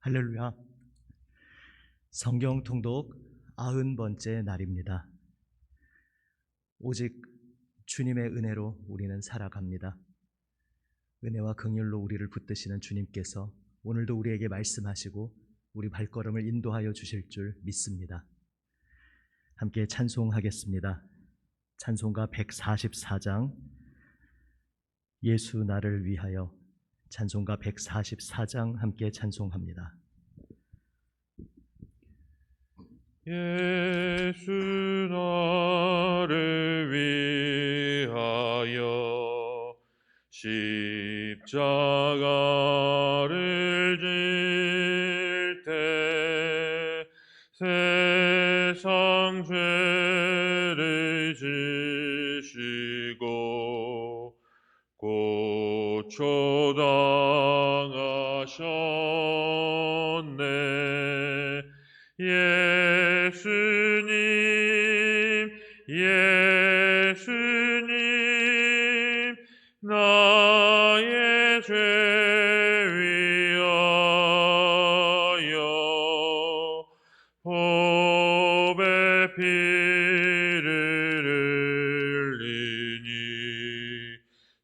할렐루야. 성경 통독 90번째 날입니다. 오직 주님의 은혜로 우리는 살아갑니다. 은혜와 긍휼로 우리를 붙드시는 주님께서 오늘도 우리에게 말씀하시고 우리 발걸음을 인도하여 주실 줄 믿습니다. 함께 찬송하겠습니다. 찬송가 144장 예수 나를 위하여, 찬송가 144장 함께 찬송합니다. 예수 나를 위하여 십자가를 질 때 세상 죄를 지시고 고초당하셨네. 예수님, 나의 죄 위하여 보배 피를 흘리니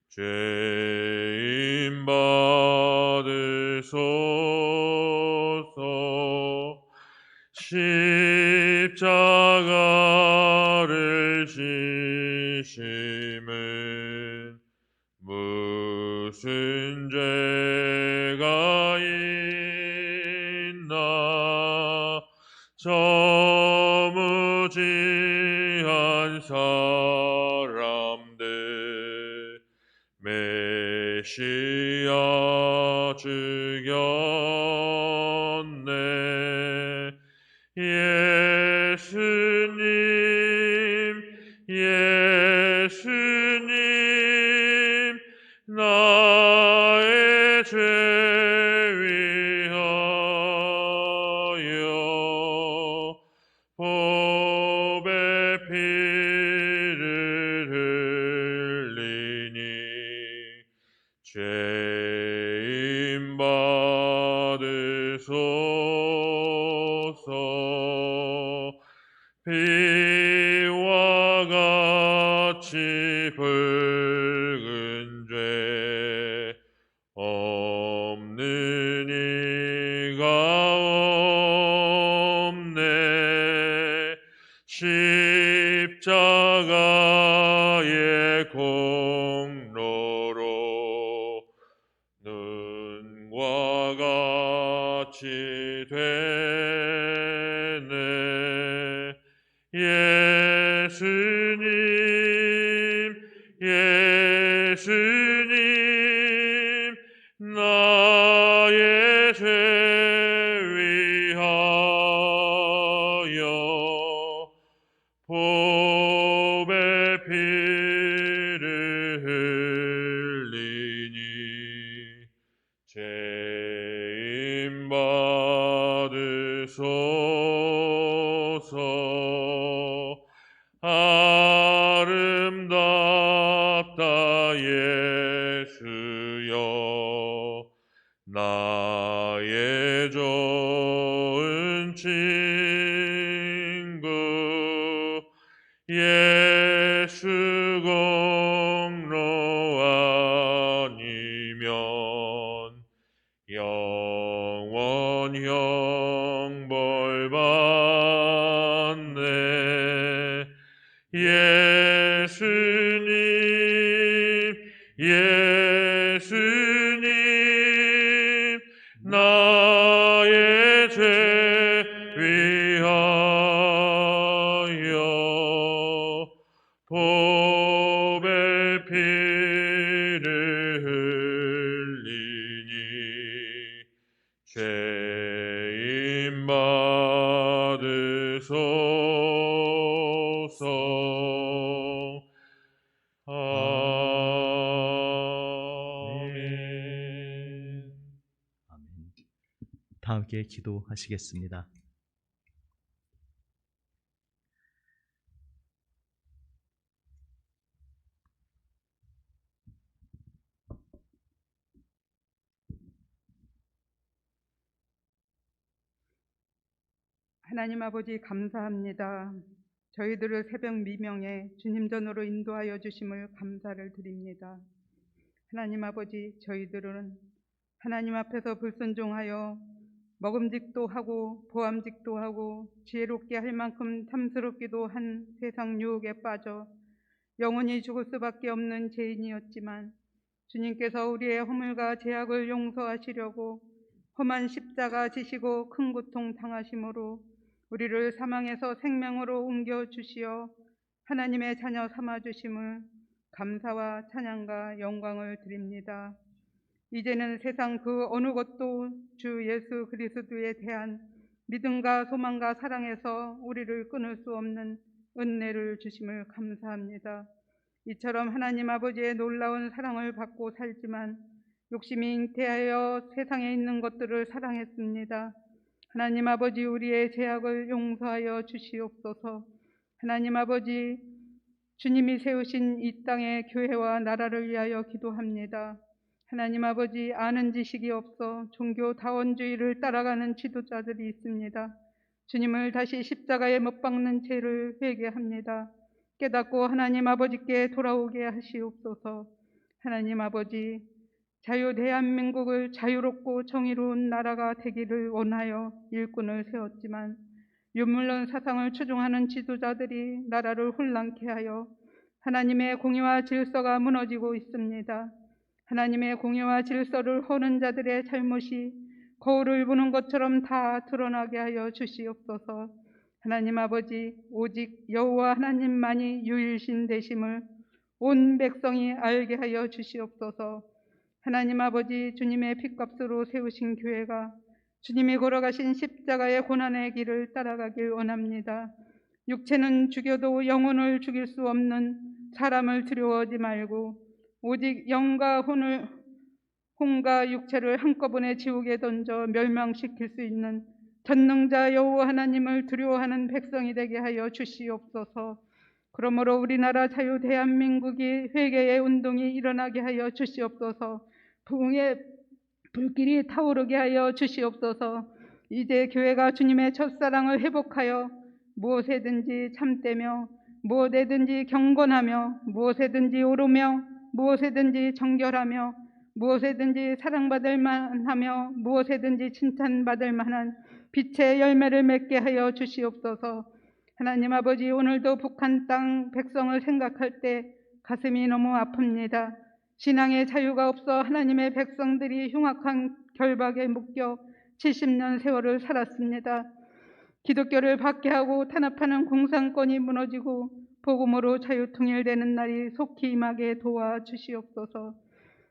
죄인 받으소서. 십자가를 지심은 무슨 죄가 있나? 저 무지한 사람들 메시아 죽였네. 예수님, 나의 죄 위하여 보배 피를 흘리니 죄인 받으소서. 피와 같이 붉은 죄 없는 이가 없네. 십자가의 공로로 눈과 같이 되네. 예수님, 나의 죄 위하여 보배 피를 흘리니 죄인 받으소서. 아름답다 예수여, 나의 좋은 친구. 예수 공로 아니면 영원 형벌 받네. 예수님, 나의 죄 위하여 보배 피를 흘리니 죄인 받으소서. 아멘. 아멘. 다 함께 기도하시겠습니다. 하나님 아버지 감사합니다. 저희들을 새벽 미명에 주님 전으로 인도하여 주심을 감사를 드립니다. 하나님 아버지, 저희들은 하나님 앞에서 불순종하여 먹음직도 하고 보암직도 하고 지혜롭게 할 만큼 탐스럽기도 한 세상 유혹에 빠져 영원히 죽을 수밖에 없는 죄인이었지만 주님께서 우리의 허물과 죄악을 용서하시려고 험한 십자가 지시고 큰 고통 당하심으로 우리를 사망에서 생명으로 옮겨주시어 하나님의 자녀 삼아주심을 감사와 찬양과 영광을 드립니다. 이제는 세상 그 어느 것도 주 예수 그리스도에 대한 믿음과 소망과 사랑에서 우리를 끊을 수 없는 은혜를 주심을 감사합니다. 이처럼 하나님 아버지의 놀라운 사랑을 받고 살지만 욕심이 잉태하여 세상에 있는 것들을 사랑했습니다. 하나님 아버지, 우리의 죄악을 용서하여 주시옵소서. 하나님 아버지, 주님이 세우신 이 땅의 교회와 나라를 위하여 기도합니다. 하나님 아버지, 아는 지식이 없어 종교다원주의를 따라가는 지도자들이 있습니다. 주님을 다시 십자가에 못 박는 죄를 회개합니다. 깨닫고 하나님 아버지께 돌아오게 하시옵소서. 하나님 아버지, 대한민국을 자유롭고 정의로운 나라가 되기를 원하여 일꾼을 세웠지만 유물론 사상을 추종하는 지도자들이 나라를 혼란케 하여 하나님의 공의와 질서가 무너지고 있습니다. 하나님의 공의와 질서를 허는 자들의 잘못이 거울을 보는 것처럼 다 드러나게 하여 주시옵소서. 하나님 아버지, 오직 여호와 하나님만이 유일신 되심을 온 백성이 알게 하여 주시옵소서. 하나님 아버지, 주님의 핏값으로 세우신 교회가 주님이 걸어가신 십자가의 고난의 길을 따라가길 원합니다. 육체는 죽여도 영혼을 죽일 수 없는 사람을 두려워하지 말고 오직 영과 혼과 육체를 한꺼번에 지옥에 던져 멸망시킬 수 있는 전능자 여호와 하나님을 두려워하는 백성이 되게 하여 주시옵소서. 그러므로 우리나라 자유 대한민국이 회개의 운동이 일어나게 하여 주시옵소서. 부흥의 불길이 타오르게 하여 주시옵소서. 이제 교회가 주님의 첫사랑을 회복하여 무엇에든지 참되며 무엇에든지 경건하며 무엇에든지 오르며 무엇에든지 정결하며 무엇에든지 사랑받을 만하며 무엇에든지 칭찬받을 만한 빛의 열매를 맺게 하여 주시옵소서. 하나님 아버지, 오늘도 북한 땅 백성을 생각할 때 가슴이 너무 아픕니다. 신앙의 자유가 없어 하나님의 백성들이 흉악한 결박에 묶여 70년 세월을 살았습니다. 기독교를 박해하고 탄압하는 공산권이 무너지고 복음으로 자유통일되는 날이 속히 임하게 도와주시옵소서.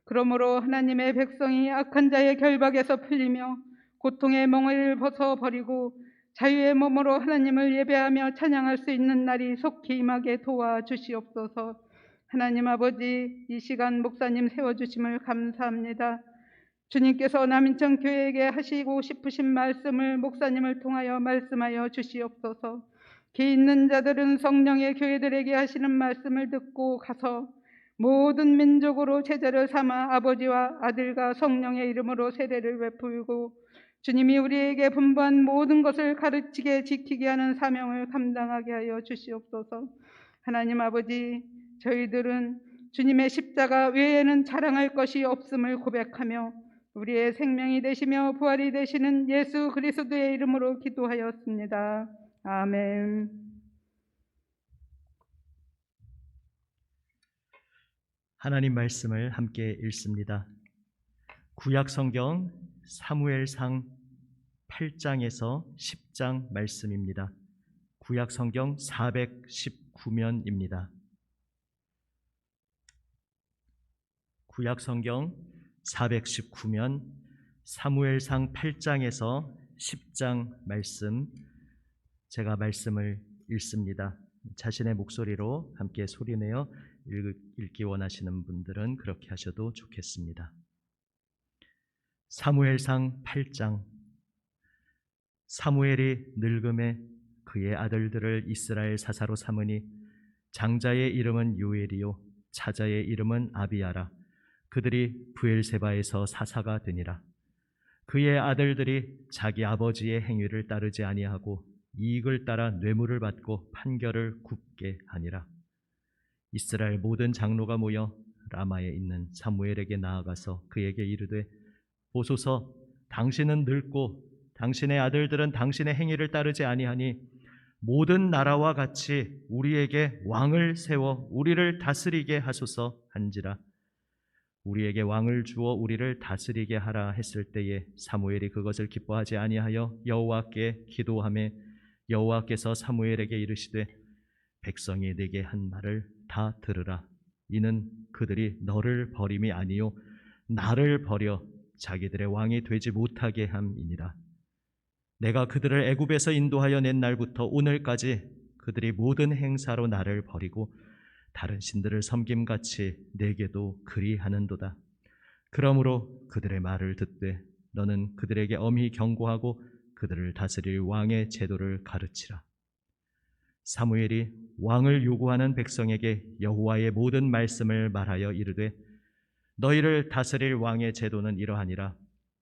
그러므로 하나님의 백성이 악한 자의 결박에서 풀리며 고통의 멍에를 벗어버리고 자유의 몸으로 하나님을 예배하며 찬양할 수 있는 날이 속히 임하게 도와주시옵소서. 하나님 아버지, 이 시간 목사님 세워주심을 감사합니다. 주님께서 남인천 교회에게 하시고 싶으신 말씀을 목사님을 통하여 말씀하여 주시옵소서. 기 있는 자들은 성령의 교회들에게 하시는 말씀을 듣고 가서 모든 민족으로 제자를 삼아 아버지와 아들과 성령의 이름으로 세례를 베풀고 주님이 우리에게 분부한 모든 것을 가르치게 지키게 하는 사명을 감당하게 하여 주시옵소서. 하나님 아버지, 저희들은 주님의 십자가 외에는 자랑할 것이 없음을 고백하며 우리의 생명이 되시며 부활이 되시는 예수 그리스도의 이름으로 기도하였습니다. 아멘. 하나님 말씀을 함께 읽습니다. 구약 성경 사무엘상 8장에서 10장 말씀입니다. 구약 성경 419면입니다. 구약 성경 419면 사무엘상 8장에서 10장 말씀, 제가 말씀을 읽습니다. 자신의 목소리로 함께 소리내어 읽기 원하시는 분들은 그렇게 하셔도 좋겠습니다. 사무엘상 8장. 사무엘이 늙음에 그의 아들들을 이스라엘 사사로 삼으니 장자의 이름은 요엘이요 차자의 이름은 아비야라. 그들이 브엘세바에서 사사가 되니라. 그의 아들들이 자기 아버지의 행위를 따르지 아니하고 이익을 따라 뇌물을 받고 판결을 굽게 하니라. 이스라엘 모든 장로가 모여 라마에 있는 사무엘에게 나아가서 그에게 이르되 보소서, 당신은 늙고 당신의 아들들은 당신의 행위를 따르지 아니하니 모든 나라와 같이 우리에게 왕을 세워 우리를 다스리게 하소서 한지라. 우리에게 왕을 주어 우리를 다스리게 하라 했을 때에 사무엘이 그것을 기뻐하지 아니하여 여호와께 기도하매 여호와께서 사무엘에게 이르시되 백성이 네게 한 말을 다 들으라. 이는 그들이 너를 버림이 아니요 나를 버려 자기들의 왕이 되지 못하게 함이니라. 내가 그들을 애굽에서 인도하여 낸 날부터 오늘까지 그들이 모든 행사로 나를 버리고 다른 신들을 섬김같이 내게도 그리하는도다. 그러므로 그들의 말을 듣되 너는 그들에게 엄히 경고하고 그들을 다스릴 왕의 제도를 가르치라. 사무엘이 왕을 요구하는 백성에게 여호와의 모든 말씀을 말하여 이르되 너희를 다스릴 왕의 제도는 이러하니라.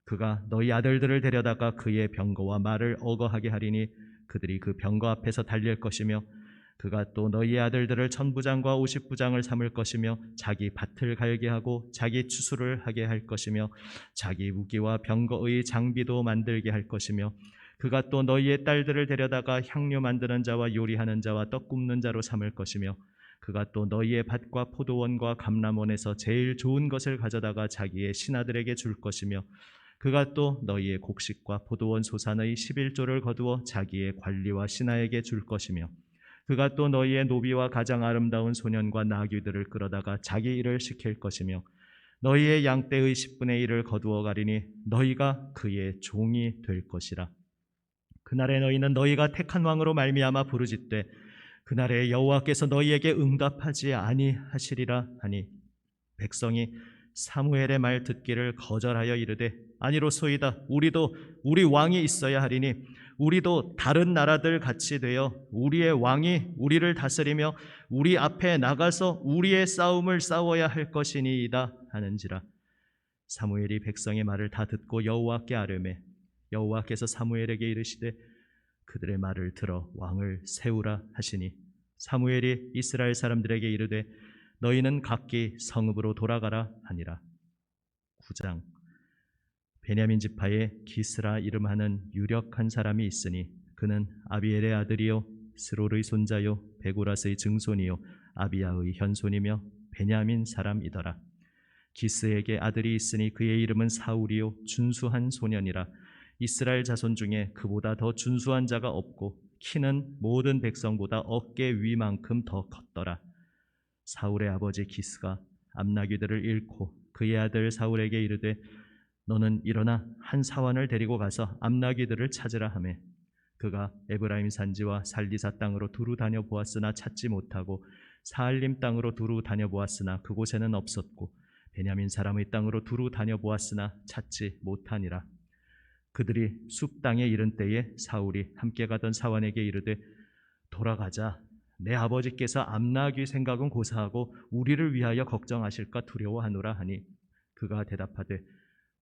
그가 너희 아들들을 데려다가 그의 병거와 말을 어거하게 하리니 그들이 그 병거 앞에서 달릴 것이며 그가 또 너희 아들들을 천부장과 오십부장을 삼을 것이며 자기 밭을 갈게 하고 자기 추수를 하게 할 것이며 자기 무기와 병거의 장비도 만들게 할 것이며 그가 또 너희의 딸들을 데려다가 향료 만드는 자와 요리하는 자와 떡 굽는 자로 삼을 것이며 그가 또 너희의 밭과 포도원과 감람원에서 제일 좋은 것을 가져다가 자기의 신하들에게 줄 것이며 그가 또 너희의 곡식과 포도원 소산의 11조를 거두어 자기의 관리와 신하에게 줄 것이며 그가 또 너희의 노비와 가장 아름다운 소년과 나귀들을 끌어다가 자기 일을 시킬 것이며 너희의 양떼의 10분의 1을 거두어 가리니 너희가 그의 종이 될 것이라. 그날에 너희는 너희가 택한 왕으로 말미암아 부르짖되 그날에 여호와께서 너희에게 응답하지 아니하시리라 하니 백성이 사무엘의 말 듣기를 거절하여 이르되 아니로소이다. 우리도 우리 왕이 있어야 하리니 우리도 다른 나라들 같이 되어 우리의 왕이 우리를 다스리며 우리 앞에 나가서 우리의 싸움을 싸워야 할 것이니이다 하는지라. 사무엘이 백성의 말을 다 듣고 여호와께 아뢰매 여호와께서 사무엘에게 이르시되 그들의 말을 들어 왕을 세우라 하시니 사무엘이 이스라엘 사람들에게 이르되 너희는 각기 성읍으로 돌아가라 하니라. 9장. 베냐민 지파에 기스라 이름하는 유력한 사람이 있으니 그는 아비엘의 아들이요 스롤의 손자요 베고라스의 증손이요 아비야의 현손이며 베냐민 사람이더라. 기스에게 아들이 있으니 그의 이름은 사울이요 준수한 소년이라. 이스라엘 자손 중에 그보다 더 준수한 자가 없고 키는 모든 백성보다 어깨 위만큼 더 컸더라. 사울의 아버지 기스가 암나귀들을 잃고 그의 아들 사울에게 이르되 너는 일어나 한 사환을 데리고 가서 암나귀들을 찾으라 하매 그가 에브라임 산지와 살리사 땅으로 두루 다녀 보았으나 찾지 못하고 사알림 땅으로 두루 다녀 보았으나 그곳에는 없었고 베냐민 사람의 땅으로 두루 다녀 보았으나 찾지 못하니라. 그들이 숲 땅에 이른 때에 사울이 함께 가던 사환에게 이르되 돌아가자. 내 아버지께서 암나귀 생각은 고사하고 우리를 위하여 걱정하실까 두려워하노라 하니 그가 대답하되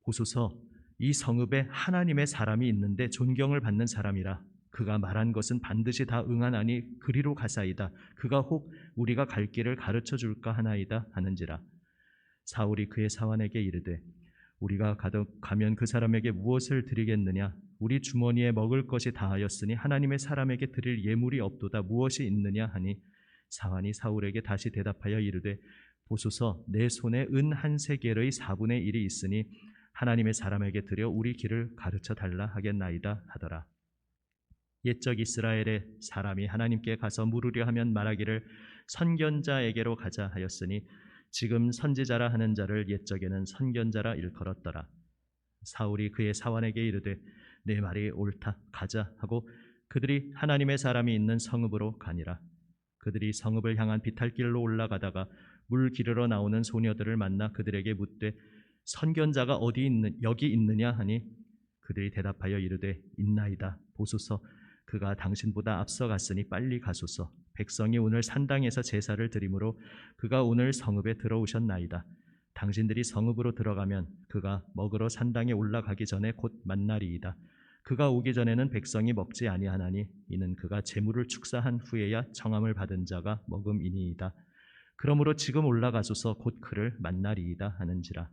보소서 이 성읍에 하나님의 사람이 있는데 존경을 받는 사람이라. 그가 말한 것은 반드시 다 응하나니 그리로 가사이다. 그가 혹 우리가 갈 길을 가르쳐 줄까 하나이다 하는지라. 사울이 그의 사환에게 이르되 우리가 가면 그 사람에게 무엇을 드리겠느냐? 우리 주머니에 먹을 것이 다하였으니 하나님의 사람에게 드릴 예물이 없도다. 무엇이 있느냐 하니 사환이 사울에게 다시 대답하여 이르되 보소서 내 손에 은 한 세겔의 4분의 1이 있으니 하나님의 사람에게 드려 우리 길을 가르쳐 달라 하겠나이다 하더라. 옛적 이스라엘의 사람이 하나님께 가서 물으려 하면 말하기를 선견자에게로 가자 하였으니 지금 선지자라 하는 자를 옛적에는 선견자라 일컬었더라. 사울이 그의 사환에게 이르되 내 말이 옳다 가자 하고 그들이 하나님의 사람이 있는 성읍으로 가니라. 그들이 성읍을 향한 비탈길로 올라가다가 물 기르러 나오는 소녀들을 만나 그들에게 묻되 선견자가 여기 있느냐 하니 그들이 대답하여 이르되 있나이다. 보소서 그가 당신보다 앞서갔으니 빨리 가소서. 백성이 오늘 산당에서 제사를 드리므로 그가 오늘 성읍에 들어오셨나이다. 당신들이 성읍으로 들어가면 그가 먹으러 산당에 올라가기 전에 곧 만나리이다. 그가 오기 전에는 백성이 먹지 아니하나니 이는 그가 재물을 축사한 후에야 청함을 받은 자가 먹음이니이다. 그러므로 지금 올라가소서 곧 그를 만나리이다 하는지라.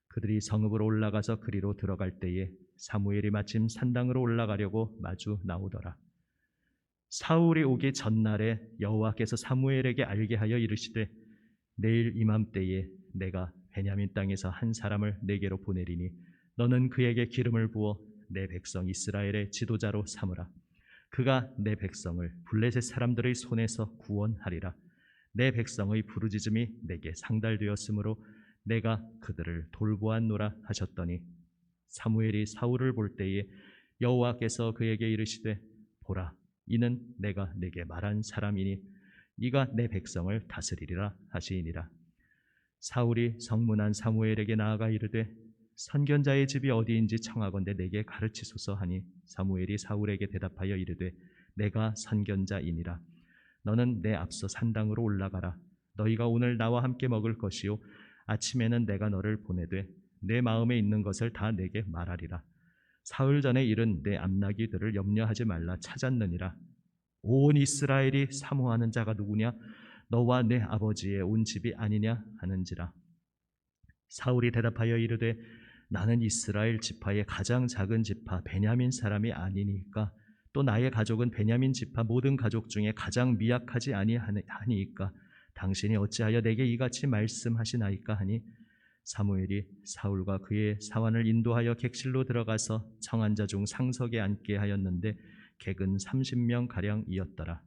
그들이 성읍으로 올라가서 그리로 들어갈 때에 사무엘이 마침 산당으로 올라가려고 마주 나오더라. 사울이 오기 전날에 여호와께서 사무엘에게 알게 하여 이르시되 내일 이맘때에 내가 베냐민 땅에서 한 사람을 내게로 보내리니 너는 그에게 기름을 부어 내 백성 이스라엘의 지도자로 삼으라. 그가 내 백성을 블레셋 사람들의 손에서 구원하리라. 내 백성의 부르짖음이 내게 상달되었으므로 내가 그들을 돌보았노라 하셨더니 사무엘이 사울을 볼 때에 여호와께서 그에게 이르시되 보라 이는 내가 내게 말한 사람이니 이가 내 백성을 다스리리라 하시니라. 사울이 성문한 사무엘에게 나아가 이르되 선견자의 집이 어디인지 청하건대 내게 가르치소서 하니 사무엘이 사울에게 대답하여 이르되 내가 선견자이니라. 너는 내 앞서 산당으로 올라가라. 너희가 오늘 나와 함께 먹을 것이요 아침에는 내가 너를 보내되 내 마음에 있는 것을 다 내게 말하리라. 사흘 전에 일은 내 암나기들을 염려하지 말라 찾았느니라. 온 이스라엘이 사모하는 자가 누구냐? 너와 내 아버지의 온 집이 아니냐 하는지라. 사울이 대답하여 이르되 나는 이스라엘 지파의 가장 작은 지파 베냐민 사람이 아니니까 또 나의 가족은 베냐민 지파 모든 가족 중에 가장 미약하지 아니하니까 당신이 어찌하여 내게 이같이 말씀하시나이까 하니 사무엘이 사울과 그의 사환을 인도하여 객실로 들어가서 청한 자 중 상석에 앉게 하였는데 객은 30명 가량이었더라.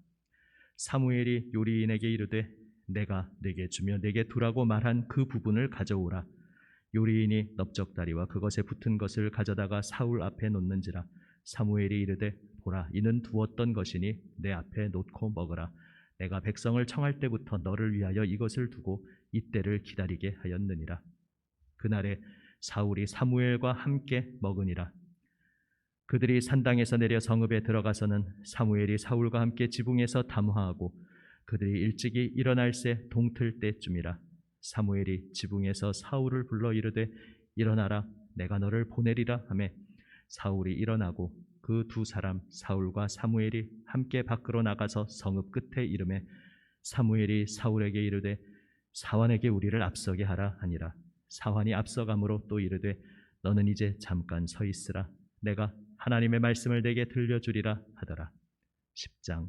사무엘이 요리인에게 이르되 내가 내게 주며 내게 두라고 말한 그 부분을 가져오라. 요리인이 넓적다리와 그것에 붙은 것을 가져다가 사울 앞에 놓는지라. 사무엘이 이르되 보라 이는 두었던 것이니 내 앞에 놓고 먹으라. 내가 백성을 청할 때부터 너를 위하여 이것을 두고 이때를 기다리게 하였느니라. 그날에 사울이 사무엘과 함께 먹으니라. 그들이 산당에서 내려 성읍에 들어가서는 사무엘이 사울과 함께 지붕에서 담화하고 그들이 일찍이 일어날새 동틀 때쯤이라. 사무엘이 지붕에서 사울을 불러 이르되 일어나라 내가 너를 보내리라 하매 사울이 일어나고 그 두 사람 사울과 사무엘이 함께 밖으로 나가서 성읍 끝에 이르매 사무엘이 사울에게 이르되 사환에게 우리를 앞서게 하라 하니라. 사환이 앞서가므로 또 이르되 너는 이제 잠깐 서 있으라. 내가 하나님의 말씀을 내게 들려주리라 하더라. 10장.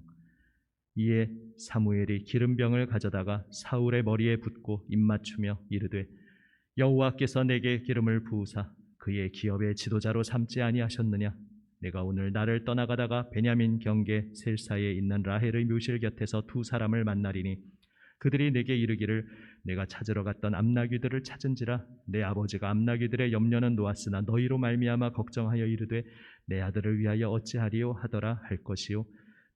이에 사무엘이 기름병을 가져다가 사울의 머리에 붓고 입맞추며 이르되 여호와께서 내게 기름을 부으사 그의 기업의 지도자로 삼지 아니하셨느냐? 내가 오늘 나를 떠나가다가 베냐민 경계 셀사에 있는 라헬의 묘실 곁에서 두 사람을 만나리니 그들이 내게 이르기를 내가 찾으러 갔던 암나귀들을 찾은지라. 내 아버지가 암나귀들의 염려는 놓았으나 너희로 말미암아 걱정하여 이르되 내 아들을 위하여 어찌하리요 하더라 할 것이요.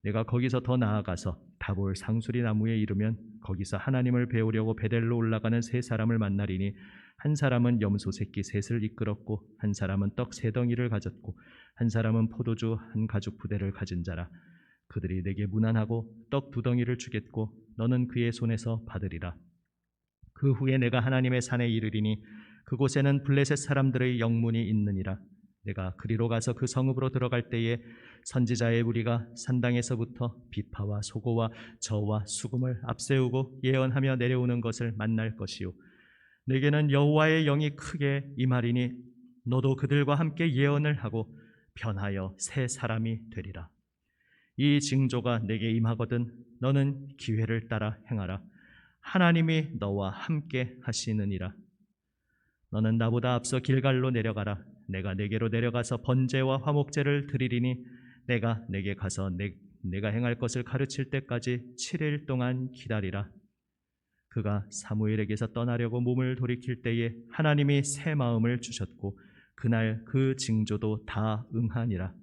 내가 거기서 더 나아가서 다볼 상수리 나무에 이르면 거기서 하나님을 배우려고 베델로 올라가는 세 사람을 만나리니 한 사람은 염소 새끼 셋을 이끌었고 한 사람은 떡 세 덩이를 가졌고 한 사람은 포도주 한 가죽 부대를 가진 자라. 그들이 내게 문안하고 떡 두 덩이를 주겠고 너는 그의 손에서 받으리라. 그 후에 내가 하나님의 산에 이르리니 그곳에는 블레셋 사람들의 영문이 있느니라. 내가 그리로 가서 그 성읍으로 들어갈 때에 선지자의 무리가 산당에서부터 비파와 소고와 저와 수금을 앞세우고 예언하며 내려오는 것을 만날 것이요. 내게는 여호와의 영이 크게 임하리니 너도 그들과 함께 예언을 하고 변하여 새 사람이 되리라. 이 징조가 내게 임하거든 너는 기회를 따라 행하라. 하나님이 너와 함께 하시느니라. 너는 나보다 앞서 길갈로 내려가라. 내가 내게로 내려가서 번제와 화목제를 드리리니 내가 내게 가서 내가 행할 것을 가르칠 때까지 7일 동안 기다리라. 그가 사무엘에게서 떠나려고 몸을 돌이킬 때에 하나님이 새 마음을 주셨고 그날 그 징조도 다 응하니라.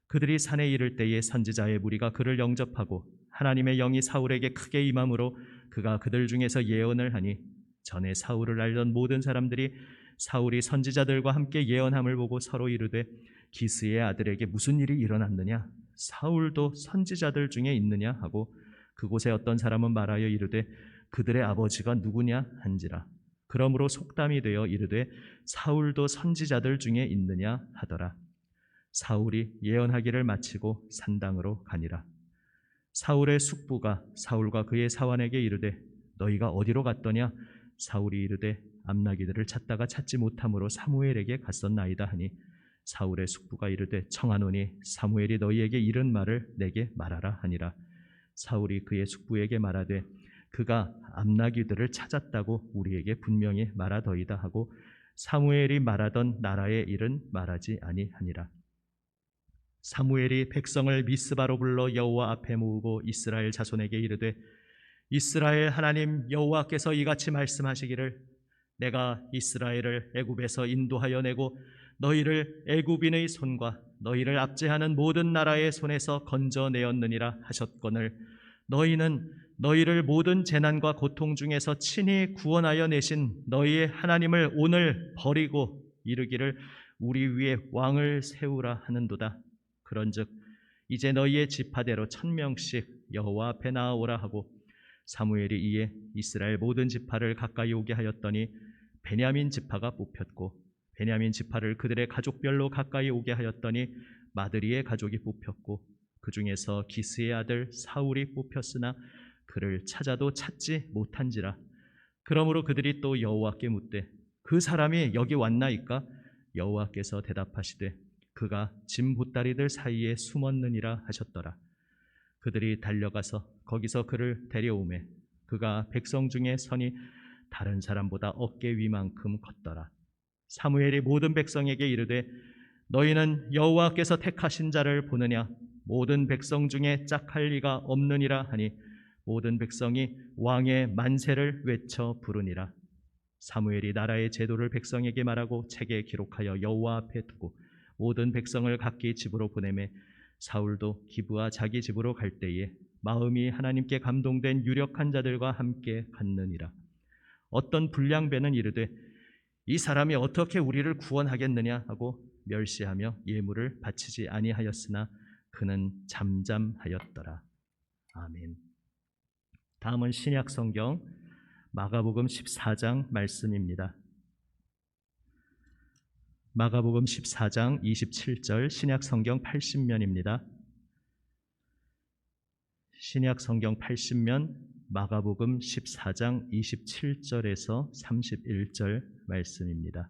그들이 산에 이를 때에 선지자의 무리가 그를 영접하고 하나님의 영이 사울에게 크게 임함으로 그가 그들 중에서 예언을 하니 전에 사울을 알던 모든 사람들이 사울이 선지자들과 함께 예언함을 보고 서로 이르되 기스의 아들에게 무슨 일이 일어났느냐? 사울도 선지자들 중에 있느냐? 하고 그곳에 어떤 사람은 말하여 이르되 그들의 아버지가 누구냐? 한지라. 그러므로 속담이 되어 이르되 사울도 선지자들 중에 있느냐? 하더라. 사울이 예언하기를 마치고 산당으로 가니라. 사울의 숙부가 사울과 그의 사환에게 이르되 너희가 어디로 갔더냐? 사울이 이르되 암나기들을 찾다가 찾지 못함으로 사무엘에게 갔었나이다 하니 사울의 숙부가 이르되 청하노니 사무엘이 너희에게 이른 말을 내게 말하라 하니라. 사울이 그의 숙부에게 말하되 그가 암나기들을 찾았다고 우리에게 분명히 말하더이다 하고 사무엘이 말하던 나라의 일은 말하지 아니하니라. 사무엘이 백성을 미스바로 불러 여호와 앞에 모으고 이스라엘 자손에게 이르되 이스라엘 하나님 여호와께서 이같이 말씀하시기를 내가 이스라엘을 애굽에서 인도하여 내고 너희를 애굽인의 손과 너희를 압제하는 모든 나라의 손에서 건져내었느니라 하셨거늘 너희는 너희를 모든 재난과 고통 중에서 친히 구원하여 내신 너희의 하나님을 오늘 버리고 이르기를 우리 위에 왕을 세우라 하는도다. 그런즉 이제 너희의 지파대로 1000명씩 여호와 앞에 나아오라 하고 사무엘이 이에 이스라엘 모든 지파를 가까이 오게 하였더니 베냐민 지파가 뽑혔고 베냐민 지파를 그들의 가족별로 가까이 오게 하였더니 마드리의 가족이 뽑혔고 그 중에서 기스의 아들 사울이 뽑혔으나 그를 찾아도 찾지 못한지라. 그러므로 그들이 또 여호와께 묻되 그 사람이 여기 왔나이까? 여호와께서 대답하시되 그가 짐 보따리들 사이에 숨었느니라 하셨더라. 그들이 달려가서 거기서 그를 데려오매 그가 백성 중에 선이 다른 사람보다 어깨 위만큼 컸더라. 사무엘이 모든 백성에게 이르되 너희는 여호와께서 택하신 자를 보느냐? 모든 백성 중에 짝할 리가 없느니라 하니 모든 백성이 왕의 만세를 외쳐 부르니라. 사무엘이 나라의 제도를 백성에게 말하고 책에 기록하여 여호와 앞에 두고 모든 백성을 각기 집으로 보내매 사울도 기브아 자기 집으로 갈 때에 마음이 하나님께 감동된 유력한 자들과 함께 갔느니라. 어떤 불량배는 이르되 이 사람이 어떻게 우리를 구원하겠느냐 하고 멸시하며 예물을 바치지 아니하였으나 그는 잠잠하였더라. 아멘. 다음은 신약 성경 마가복음 14장 말씀입니다. 마가복음 14장 27절 신약 성경 80면입니다. 신약 성경 80면 마가복음 14장 27절에서 31절 말씀입니다.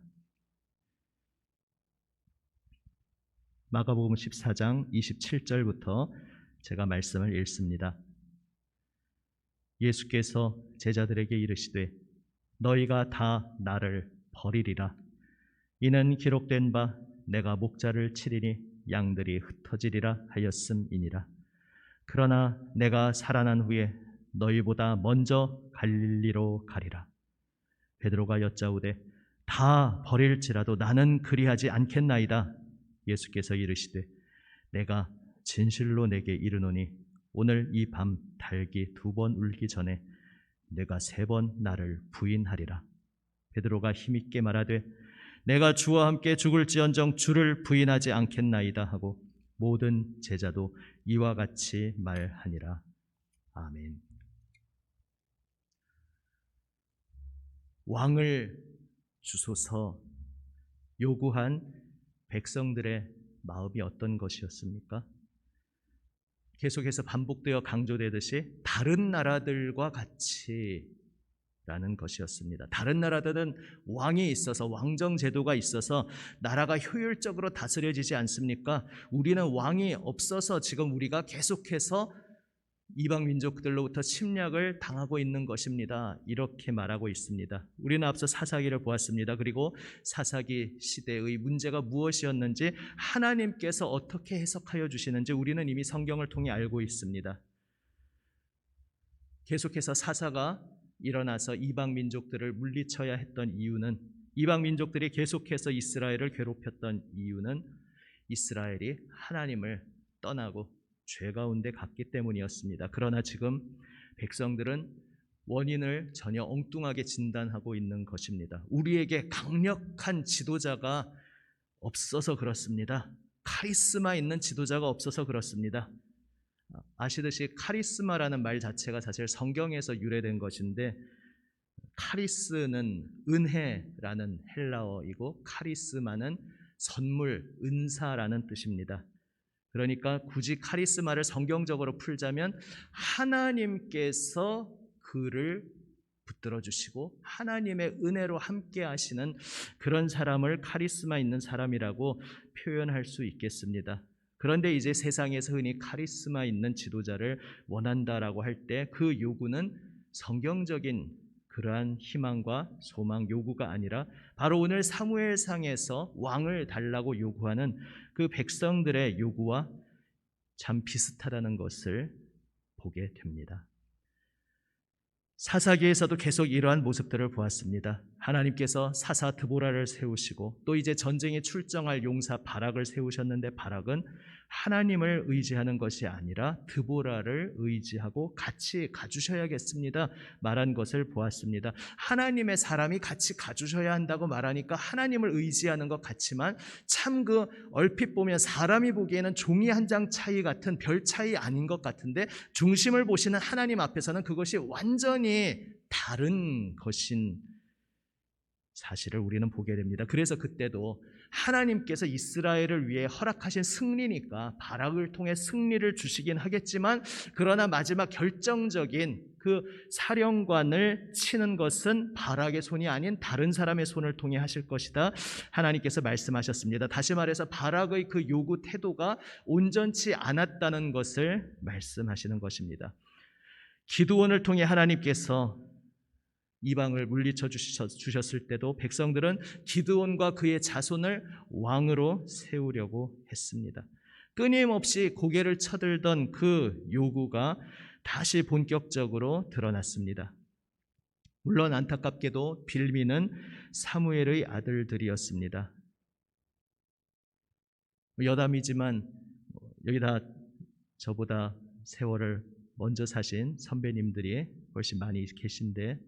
마가복음 14장 27절부터 제가 말씀을 읽습니다. 예수께서 제자들에게 이르시되 너희가 다 나를 버리리라. 이는 기록된 바 내가 목자를 치리니 양들이 흩어지리라 하였음이니라. 그러나 내가 살아난 후에 너희보다 먼저 갈릴리로 가리라. 베드로가 여짜오되 다 버릴지라도 나는 그리하지 않겠나이다. 예수께서 이르시되 내가 진실로 내게 이르노니 오늘 이 밤 닭이 2번 울기 전에 내가 3번 나를 부인하리라. 베드로가 힘있게 말하되 내가 주와 함께 죽을지언정 주를 부인하지 않겠나이다 하고 모든 제자도 이와 같이 말하니라. 아멘. 왕을 주소서 요구한 백성들의 마음이 어떤 것이었습니까? 계속해서 반복되어 강조되듯이 다른 나라들과 같이 라는 것이었습니다. 다른 나라들은 왕이 있어서 왕정 제도가 있어서 나라가 효율적으로 다스려지지 않습니까? 우리는 왕이 없어서 지금 우리가 계속해서 이방 민족들로부터 침략을 당하고 있는 것입니다. 이렇게 말하고 있습니다. 우리는 앞서 사사기를 보았습니다. 그리고 사사기 시대의 문제가 무엇이었는지 하나님께서 어떻게 해석하여 주시는지 우리는 이미 성경을 통해 알고 있습니다. 계속해서 사사가 일어나서 이방 민족들을 물리쳐야 했던 이유는, 이방 민족들이 계속해서 이스라엘을 괴롭혔던 이유는 이스라엘이 하나님을 떠나고 죄 가운데 갔기 때문이었습니다. 그러나 지금 백성들은 원인을 전혀 엉뚱하게 진단하고 있는 것입니다. 우리에게 강력한 지도자가 없어서 그렇습니다. 카리스마 있는 지도자가 없어서 그렇습니다. 아시듯이 카리스마라는 말 자체가 사실 성경에서 유래된 것인데, 카리스는 은혜라는 헬라어이고 카리스마는 선물, 은사라는 뜻입니다. 그러니까 굳이 카리스마를 성경적으로 풀자면 하나님께서 그를 붙들어 주시고 하나님의 은혜로 함께 하시는 그런 사람을 카리스마 있는 사람이라고 표현할 수 있겠습니다. 그런데 이제 세상에서 흔히 카리스마 있는 지도자를 원한다라고 할 때 그 요구는 성경적인 그러한 희망과 소망 요구가 아니라 바로 오늘 사무엘상에서 왕을 달라고 요구하는 그 백성들의 요구와 참 비슷하다는 것을 보게 됩니다. 사사기에서도 계속 이러한 모습들을 보았습니다. 하나님께서 사사 드보라를 세우시고 또 이제 전쟁에 출정할 용사 바락을 세우셨는데 바락은 하나님을 의지하는 것이 아니라 드보라를 의지하고 같이 가주셔야겠습니다 말한 것을 보았습니다. 하나님의 사람이 같이 가주셔야 한다고 말하니까 하나님을 의지하는 것 같지만 참 그 얼핏 보면 사람이 보기에는 종이 한 장 차이 같은 별 차이 아닌 것 같은데 중심을 보시는 하나님 앞에서는 그것이 완전히 다른 것인 사실을 우리는 보게 됩니다. 그래서 그때도 하나님께서 이스라엘을 위해 허락하신 승리니까 바락을 통해 승리를 주시긴 하겠지만 그러나 마지막 결정적인 그 사령관을 치는 것은 바락의 손이 아닌 다른 사람의 손을 통해 하실 것이다 하나님께서 말씀하셨습니다. 다시 말해서 바락의 그 요구 태도가 온전치 않았다는 것을 말씀하시는 것입니다. 기드온을 통해 하나님께서 이방을 물리쳐 주셨을 때도 백성들은 기드온과 그의 자손을 왕으로 세우려고 했습니다. 끊임없이 고개를 쳐들던 그 요구가 다시 본격적으로 드러났습니다. 물론 안타깝게도 빌미는 사무엘의 아들들이었습니다. 여담이지만 여기다 저보다 세월을 먼저 사신 선배님들이 훨씬 많이 계신데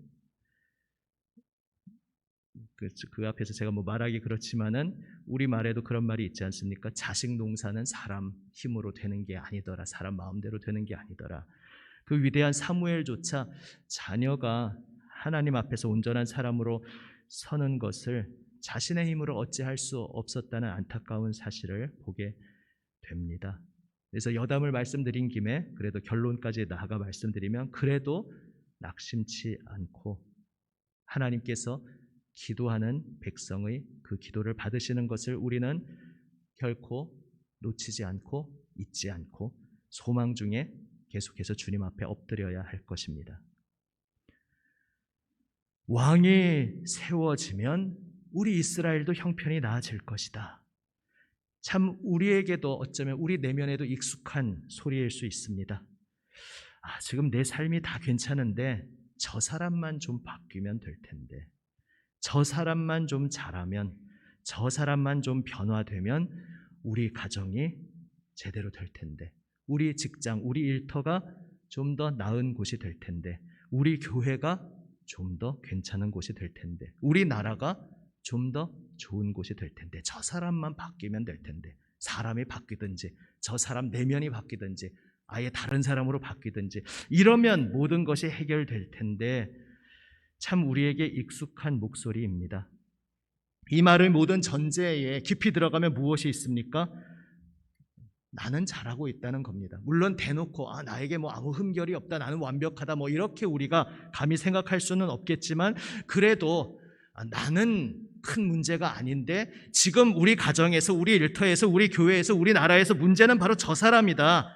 그 앞에서 제가 말하기 그렇지만은 우리 말에도 그런 말이 있지 않습니까? 자식 농사는 사람 힘으로 되는 게 아니더라. 사람 마음대로 되는 게 아니더라. 그 위대한 사무엘조차 자녀가 하나님 앞에서 온전한 사람으로 서는 것을 자신의 힘으로 어찌할 수 없었다는 안타까운 사실을 보게 됩니다. 그래서 여담을 말씀드린 김에 그래도 결론까지 나아가 말씀드리면 그래도 낙심치 않고 하나님께서 기도하는 백성의 그 기도를 받으시는 것을 우리는 결코 놓치지 않고 잊지 않고 소망 중에 계속해서 주님 앞에 엎드려야 할 것입니다. 왕이 세워지면 우리 이스라엘도 형편이 나아질 것이다. 참 우리에게도 어쩌면 우리 내면에도 익숙한 소리일 수 있습니다. 지금 내 삶이 다 괜찮은데 저 사람만 좀 바뀌면 될 텐데 저 사람만 좀 잘하면 저 사람만 좀 변화되면 우리 가정이 제대로 될 텐데 우리 직장, 우리 일터가 좀 더 나은 곳이 될 텐데 우리 교회가 좀 더 괜찮은 곳이 될 텐데 우리 나라가 좀 더 좋은 곳이 될 텐데 저 사람만 바뀌면 될 텐데 사람이 바뀌든지 저 사람 내면이 바뀌든지 아예 다른 사람으로 바뀌든지 이러면 모든 것이 해결될 텐데 참 우리에게 익숙한 목소리입니다. 이 말의 모든 전제에 깊이 들어가면 무엇이 있습니까? 나는 잘하고 있다는 겁니다. 물론 대놓고 나에게 아무 흠결이 없다, 나는 완벽하다 이렇게 우리가 감히 생각할 수는 없겠지만 그래도 나는 큰 문제가 아닌데 지금 우리 가정에서 우리 일터에서 우리 교회에서 우리 나라에서 문제는 바로 저 사람이다.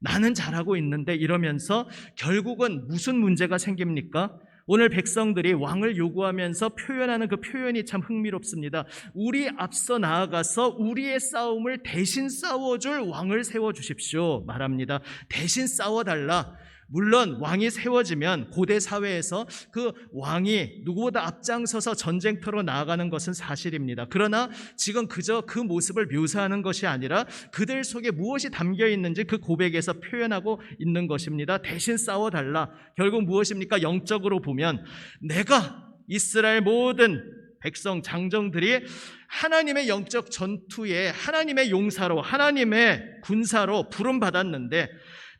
나는 잘하고 있는데 이러면서 결국은 무슨 문제가 생깁니까? 오늘 백성들이 왕을 요구하면서 표현하는 그 표현이 참 흥미롭습니다. 우리 앞서 나아가서 우리의 싸움을 대신 싸워줄 왕을 세워주십시오 말합니다. 대신 싸워달라. 물론 왕이 세워지면 고대 사회에서 그 왕이 누구보다 앞장서서 전쟁터로 나아가는 것은 사실입니다. 그러나 지금 그저 그 모습을 묘사하는 것이 아니라 그들 속에 무엇이 담겨 있는지 그 고백에서 표현하고 있는 것입니다. 대신 싸워달라. 결국 무엇입니까? 영적으로 보면 내가 이스라엘 모든 백성 장정들이 하나님의 영적 전투에 하나님의 용사로 하나님의 군사로 부름받았는데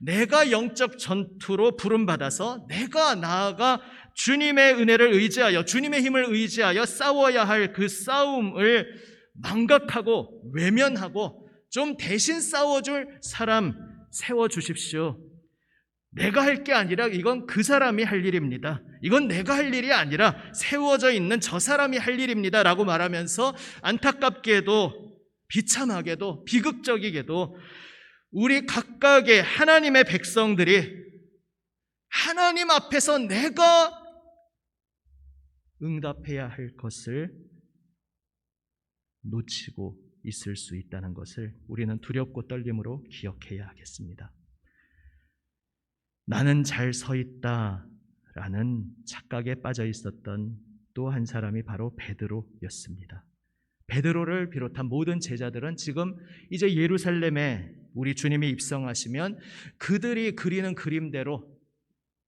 내가 영적 전투로 부름받아서 내가 나아가 주님의 은혜를 의지하여 주님의 힘을 의지하여 싸워야 할 그 싸움을 망각하고 외면하고 좀 대신 싸워줄 사람 세워주십시오. 내가 할 게 아니라 이건 그 사람이 할 일입니다. 이건 내가 할 일이 아니라 세워져 있는 저 사람이 할 일입니다 라고 말하면서 안타깝게도 비참하게도 비극적이게도 우리 각각의 하나님의 백성들이 하나님 앞에서 내가 응답해야 할 것을 놓치고 있을 수 있다는 것을 우리는 두렵고 떨림으로 기억해야 하겠습니다. 나는 잘 서 있다라는 착각에 빠져 있었던 또 한 사람이 바로 베드로였습니다. 베드로를 비롯한 모든 제자들은 지금 이제 예루살렘에 우리 주님이 입성하시면 그들이 그리는 그림대로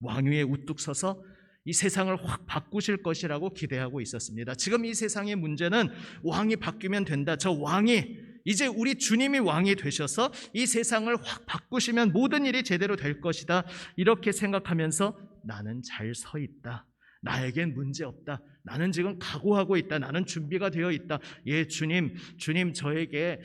왕위에 우뚝 서서 이 세상을 확 바꾸실 것이라고 기대하고 있었습니다. 지금 이 세상의 문제는 왕이 바뀌면 된다. 저 왕이 이제 우리 주님이 왕이 되셔서 이 세상을 확 바꾸시면 모든 일이 제대로 될 것이다. 이렇게 생각하면서 나는 잘 서 있다. 나에겐 문제 없다. 나는 지금 각오하고 있다. 나는 준비가 되어 있다. 예, 주님 저에게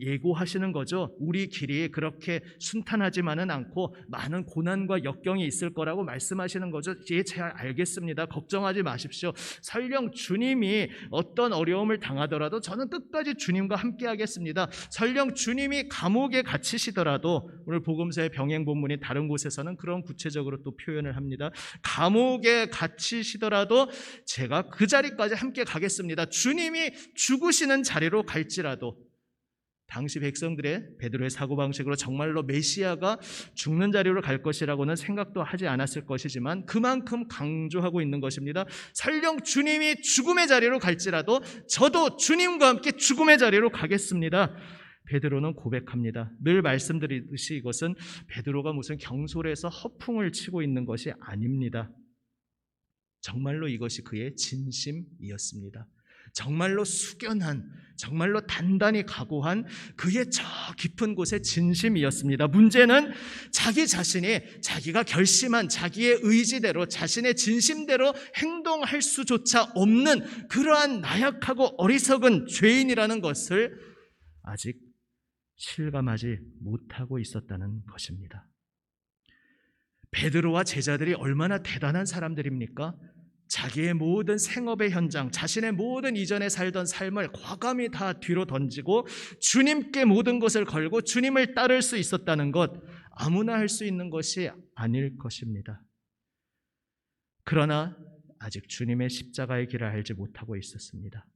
예고하시는 거죠. 우리 길이 그렇게 순탄하지만은 않고 많은 고난과 역경이 있을 거라고 말씀하시는 거죠. 예, 잘 알겠습니다. 걱정하지 마십시오. 설령 주님이 어떤 어려움을 당하더라도 저는 끝까지 주님과 함께 하겠습니다. 설령 주님이 감옥에 갇히시더라도 오늘 복음서의 병행 본문이 다른 곳에서는 그런 구체적으로 또 표현을 합니다. 감옥에 갇히시더라도 제가 그 자리까지 함께 가겠습니다. 주님이 죽으시는 자리로 갈지라도 당시 백성들의 베드로의 사고방식으로 정말로 메시아가 죽는 자리로 갈 것이라고는 생각도 하지 않았을 것이지만 그만큼 강조하고 있는 것입니다. 설령 주님이 죽음의 자리로 갈지라도 저도 주님과 함께 죽음의 자리로 가겠습니다. 베드로는 고백합니다. 늘 말씀드리듯이 이것은 베드로가 무슨 경솔해서 허풍을 치고 있는 것이 아닙니다. 정말로 이것이 그의 진심이었습니다. 정말로 숙연한, 정말로 단단히 각오한 그의 저 깊은 곳의 진심이었습니다. 문제는 자기 자신이 자기가 결심한 자기의 의지대로 자신의 진심대로 행동할 수조차 없는 그러한 나약하고 어리석은 죄인이라는 것을 아직 실감하지 못하고 있었다는 것입니다. 베드로와 제자들이 얼마나 대단한 사람들입니까? 자기의 모든 생업의 현장, 자신의 모든 이전에 살던 삶을 과감히 다 뒤로 던지고 주님께 모든 것을 걸고 주님을 따를 수 있었다는 것, 아무나 할 수 있는 것이 아닐 것입니다. 그러나 아직 주님의 십자가의 길을 알지 못하고 있었습니다.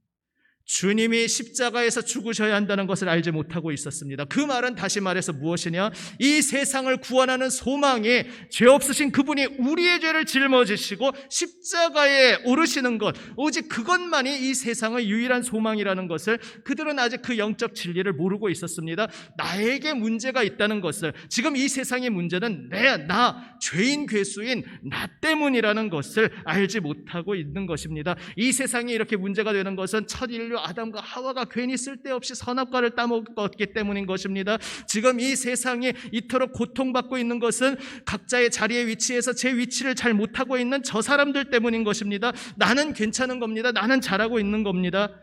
주님이 십자가에서 죽으셔야 한다는 것을 알지 못하고 있었습니다. 그 말은 다시 말해서 무엇이냐? 이 세상을 구원하는 소망이 죄 없으신 그분이 우리의 죄를 짊어지시고 십자가에 오르시는 것, 오직 그것만이 이 세상의 유일한 소망이라는 것을 그들은 아직 그 영적 진리를 모르고 있었습니다. 나에게 문제가 있다는 것을, 지금 이 세상의 문제는 나 죄인 괴수인 나 때문이라는 것을 알지 못하고 있는 것입니다. 이 세상이 이렇게 문제가 되는 것은 첫 인류 아담과 하와가 괜히 쓸데없이 선악과를 따먹었기 때문인 것입니다. 지금 이 세상이 이토록 고통받고 있는 것은 각자의 자리에 위치해서 제 위치를 잘 못하고 있는 저 사람들 때문인 것입니다. 나는 괜찮은 겁니다. 나는 잘하고 있는 겁니다.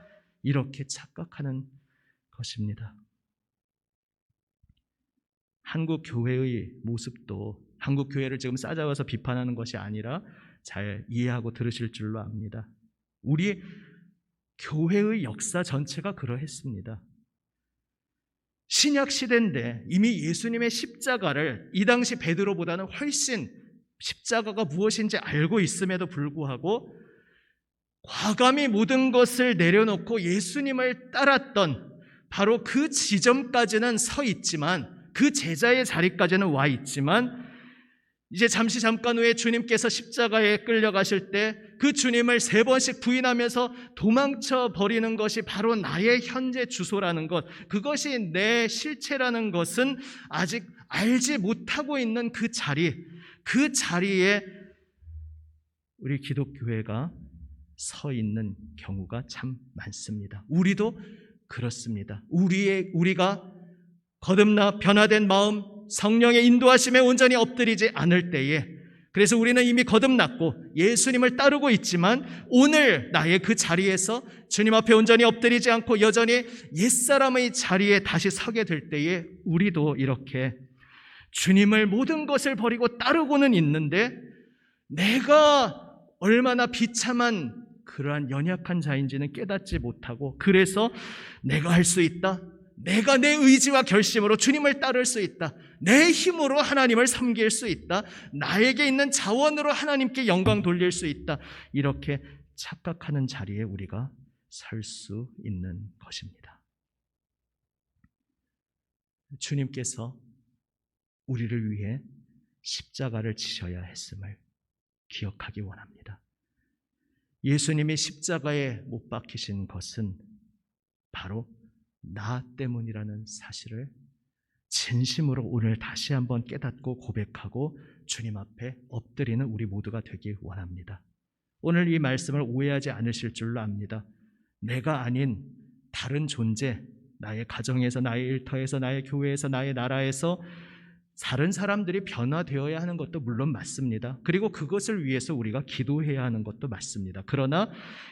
이렇게 착각하는 것입니다. 한국 교회의 모습도 한국 교회를 지금 싸잡아서 비판하는 것이 아니라 잘 이해하고 들으실 줄로 압니다. 우리 교회의 역사 전체가 그러했습니다. 신약 시대인데 이미 예수님의 십자가를 이 당시 베드로보다는 훨씬 십자가가 무엇인지 알고 있음에도 불구하고 과감히 모든 것을 내려놓고 예수님을 따랐던 바로 그 지점까지는 서 있지만, 그 제자의 자리까지는 와 있지만, 이제 잠깐 후에 주님께서 십자가에 끌려가실 때 그 주님을 3번씩 부인하면서 도망쳐 버리는 것이 바로 나의 현재 주소라는 것, 그것이 내 실체라는 것은 아직 알지 못하고 있는 그 자리에 우리 기독교회가 서 있는 경우가 참 많습니다. 우리도 그렇습니다. 우리가 거듭나 변화된 마음, 성령의 인도하심에 온전히 엎드리지 않을 때에 그래서 우리는 이미 거듭났고 예수님을 따르고 있지만 오늘 나의 그 자리에서 주님 앞에 온전히 엎드리지 않고 여전히 옛사람의 자리에 다시 서게 될 때에 우리도 이렇게 주님을 모든 것을 버리고 따르고는 있는데 내가 얼마나 비참한 그러한 연약한 자인지는 깨닫지 못하고, 그래서 내가 할 수 있다, 내가 내 의지와 결심으로 주님을 따를 수 있다, 내 힘으로 하나님을 섬길 수 있다, 나에게 있는 자원으로 하나님께 영광 돌릴 수 있다, 이렇게 착각하는 자리에 우리가 설 수 있는 것입니다. 주님께서 우리를 위해 십자가를 지셔야 했음을 기억하기 원합니다. 예수님이 십자가에 못 박히신 것은 바로 나 때문이라는 사실을 진심으로 오늘 다시 한번 깨닫고 고백하고 주님 앞에 엎드리는 우리 모두가 되기 원합니다. 오늘 이 말씀을 오해하지 않으실 줄로 압니다. 내가 아닌 다른 존재, 나의 가정에서, 나의 일터에서, 나의 교회에서, 나의 나라에서 다른 사람들이 변화되어야 하는 것도 물론 맞습니다. 그리고 그것을 위해서 우리가 기도해야 하는 것도 맞습니다. 그러나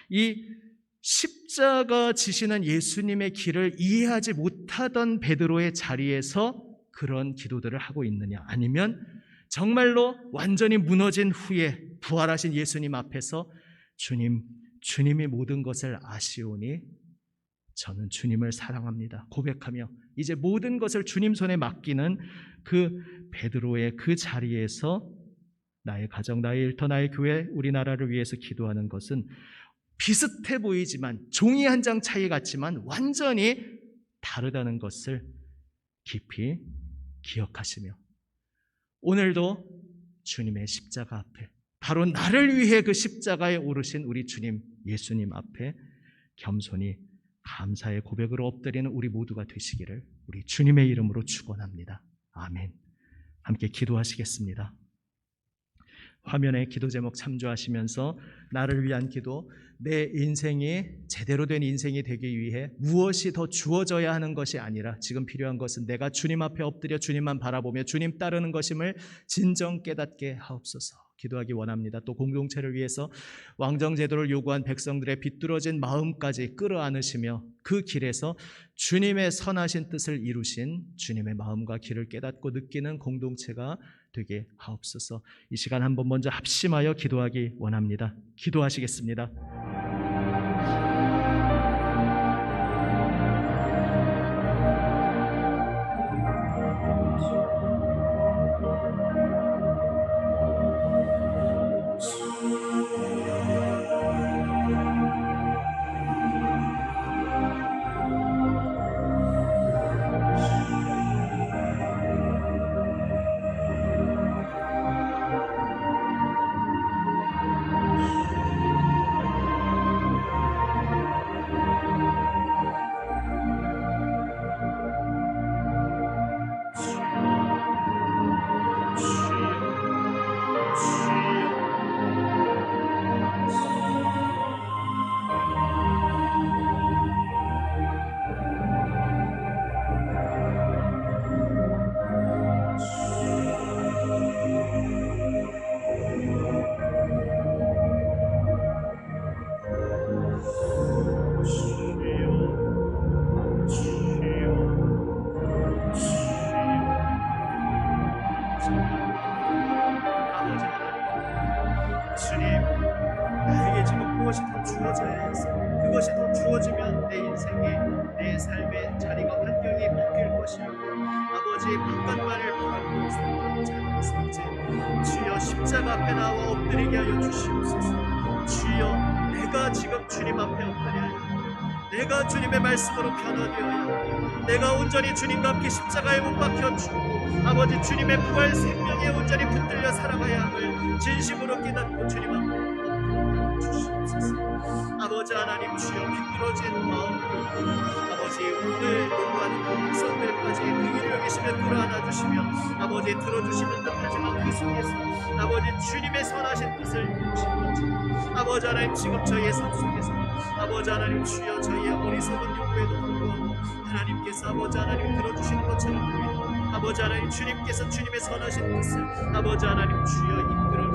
이 십자가 지시는 예수님의 길을 이해하지 못하던 베드로의 자리에서 그런 기도들을 하고 있느냐, 아니면 정말로 완전히 무너진 후에 부활하신 예수님 앞에서 주님이 모든 것을 아시오니 저는 주님을 사랑합니다 고백하며 이제 모든 것을 주님 손에 맡기는 그 베드로의 그 자리에서 나의 가정, 나의 일터, 나의 교회, 우리나라를 위해서 기도하는 것은 비슷해 보이지만, 종이 한 장 차이 같지만 완전히 다르다는 것을 깊이 기억하시며 오늘도 주님의 십자가 앞에, 바로 나를 위해 그 십자가에 오르신 우리 주님 예수님 앞에 겸손히 감사의 고백으로 엎드리는 우리 모두가 되시기를 우리 주님의 이름으로 축원합니다. 아멘. 함께 기도하시겠습니다. 화면에 기도 제목 참조하시면서 나를 위한 기도, 내 인생이 제대로 된 인생이 되기 위해 무엇이 더 주어져야 하는 것이 아니라 지금 필요한 것은 내가 주님 앞에 엎드려 주님만 바라보며 주님 따르는 것임을 진정 깨닫게 하옵소서 기도하기 원합니다. 또 공동체를 위해서 왕정제도를 요구한 백성들의 비뚤어진 마음까지 끌어안으시며 그 길에서 주님의 선하신 뜻을 이루신 주님의 마음과 길을 깨닫고 느끼는 공동체가 되게 하옵소서. 이 시간 한번 먼저 합심하여 기도하기 원합니다. 기도하시겠습니다. 그것이 더 주어지면 내 인생이, 내 삶의 자리가, 환경이 바뀔 것이고 아버지 바깥만을 바라보고 살아가는 자가 이제 주여 십자가 앞에 나와 엎드리게 하여 주시옵소서. 주여 내가 지금 주님 앞에 엎드려야 합니다. 내가 주님의 말씀으로 변화되어야 합니다. 내가 온전히 주님과 함께 십자가에 못 박혀 주고 아버지 주님의 부활 생명에 온전히 붙들려 살아가야 함을 진심으로 깨닫고 주님 앞에 엎드려 주시옵소서. 아버지 하나님 주여 비뚤어진 마음으로 아버지 오늘 요구하는 그 백성들까지 그 일을 계시며 끌어안아 주시며 아버지 들어주시는 듯하지만 그 속에서 아버지 주님의 선하신 뜻을 이루시는 것처럼 아버지 하나님 지금 저희의 삶 속에서 아버지 하나님 주여 저희의 어리석은 요구에도 불구하고 하나님께서 아버지 하나님 들어주시는 것처럼 보이고 아버지 하나님 주님께서 주님의 선하신 뜻을 아버지 하나님 주여 이끌어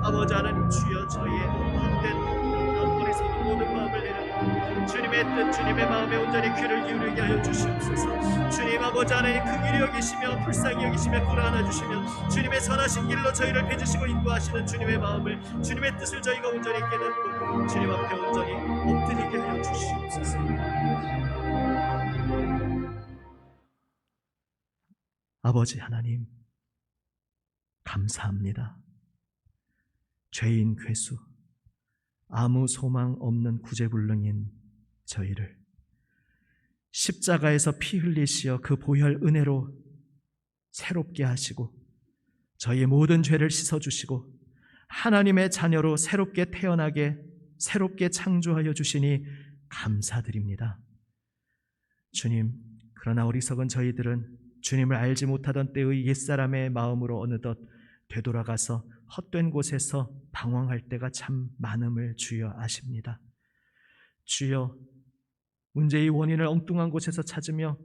아버지 하나님 주여 저희의 헛된 어리석은 모든 마음을 내려 주님의 뜻 주님의 마음에 온전히 귀를 기울이게 하여 주시옵소서. 주님 아버지 하나님 긍휼히 여기시며 불쌍히 여기시며 끌어안아 주시며 주님의 선하신 길로 저희를 펴주시고 인도하시는 주님의 마음을 주님의 뜻을 저희가 온전히 깨닫고 주님 앞에 온전히 엎드리게 하여 주시옵소서. 아버지 하나님 감사합니다. 죄인 괴수 아무 소망 없는 구제불능인 저희를 십자가에서 피 흘리시어 그 보혈 은혜로 새롭게 하시고 저희의 모든 죄를 씻어주시고 하나님의 자녀로 새롭게 태어나게 새롭게 창조하여 주시니 감사드립니다. 주님, 그러나 어리석은 저희들은 주님을 알지 못하던 때의 옛사람의 마음으로 어느덧 되돌아가서 헛된 곳에서 방황할 때가 참 많음을 주여 아십니다. 주여, 문제의 원인을 엉뚱한 곳에서 찾으며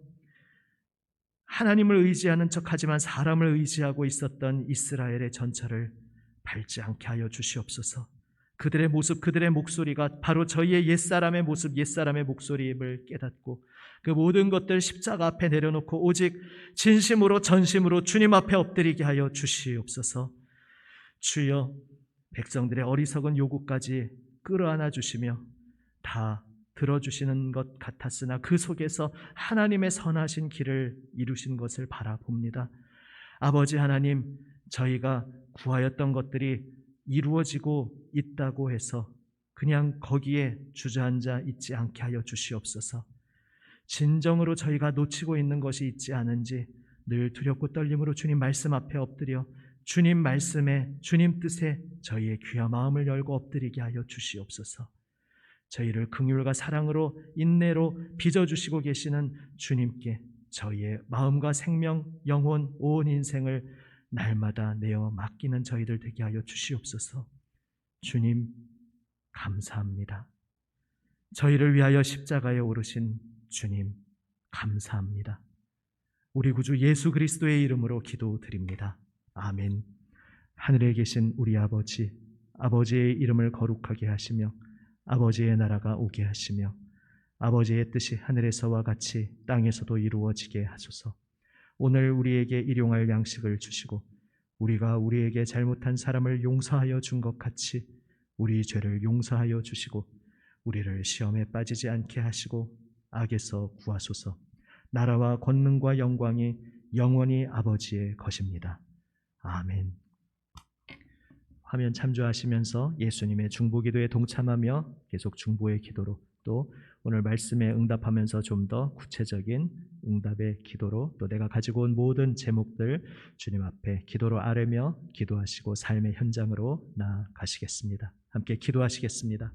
하나님을 의지하는 척하지만 사람을 의지하고 있었던 이스라엘의 전철을 밟지 않게 하여 주시옵소서. 그들의 모습, 그들의 목소리가 바로 저희의 옛사람의 모습, 옛사람의 목소리임을 깨닫고 그 모든 것들 십자가 앞에 내려놓고 오직 진심으로 전심으로 주님 앞에 엎드리게 하여 주시옵소서. 주여, 백성들의 어리석은 요구까지 끌어안아 주시며 다 들어주시는 것 같았으나 그 속에서 하나님의 선하신 길을 이루신 것을 바라봅니다. 아버지 하나님, 저희가 구하였던 것들이 이루어지고 있다고 해서 그냥 거기에 주저앉아 있지 않게 하여 주시옵소서. 진정으로 저희가 놓치고 있는 것이 있지 않은지 늘 두렵고 떨림으로 주님 말씀 앞에 엎드려 주님 말씀에 주님 뜻에 저희의 귀와 마음을 열고 엎드리게 하여 주시옵소서. 저희를 긍휼과 사랑으로 인내로 빚어주시고 계시는 주님께 저희의 마음과 생명, 영혼, 온 인생을 날마다 내어 맡기는 저희들 되게 하여 주시옵소서. 주님 감사합니다. 저희를 위하여 십자가에 오르신 주님 감사합니다. 우리 구주 예수 그리스도의 이름으로 기도드립니다. 아멘. 하늘에 계신 우리 아버지, 아버지의 이름을 거룩하게 하시며 아버지의 나라가 오게 하시며 아버지의 뜻이 하늘에서와 같이 땅에서도 이루어지게 하소서. 오늘 우리에게 일용할 양식을 주시고 우리가 우리에게 잘못한 사람을 용서하여 준 것 같이 우리 죄를 용서하여 주시고 우리를 시험에 빠지지 않게 하시고 악에서 구하소서. 나라와 권능과 영광이 영원히 아버지의 것입니다. 아멘. 화면 참조하시면서 예수님의 중보기도에 동참하며 계속 중보의 기도로 또 오늘 말씀에 응답하면서 좀 더 구체적인 응답의 기도로 또 내가 가지고 온 모든 제목들 주님 앞에 기도로 아뢰며 기도하시고 삶의 현장으로 나아가시겠습니다. 함께 기도하시겠습니다.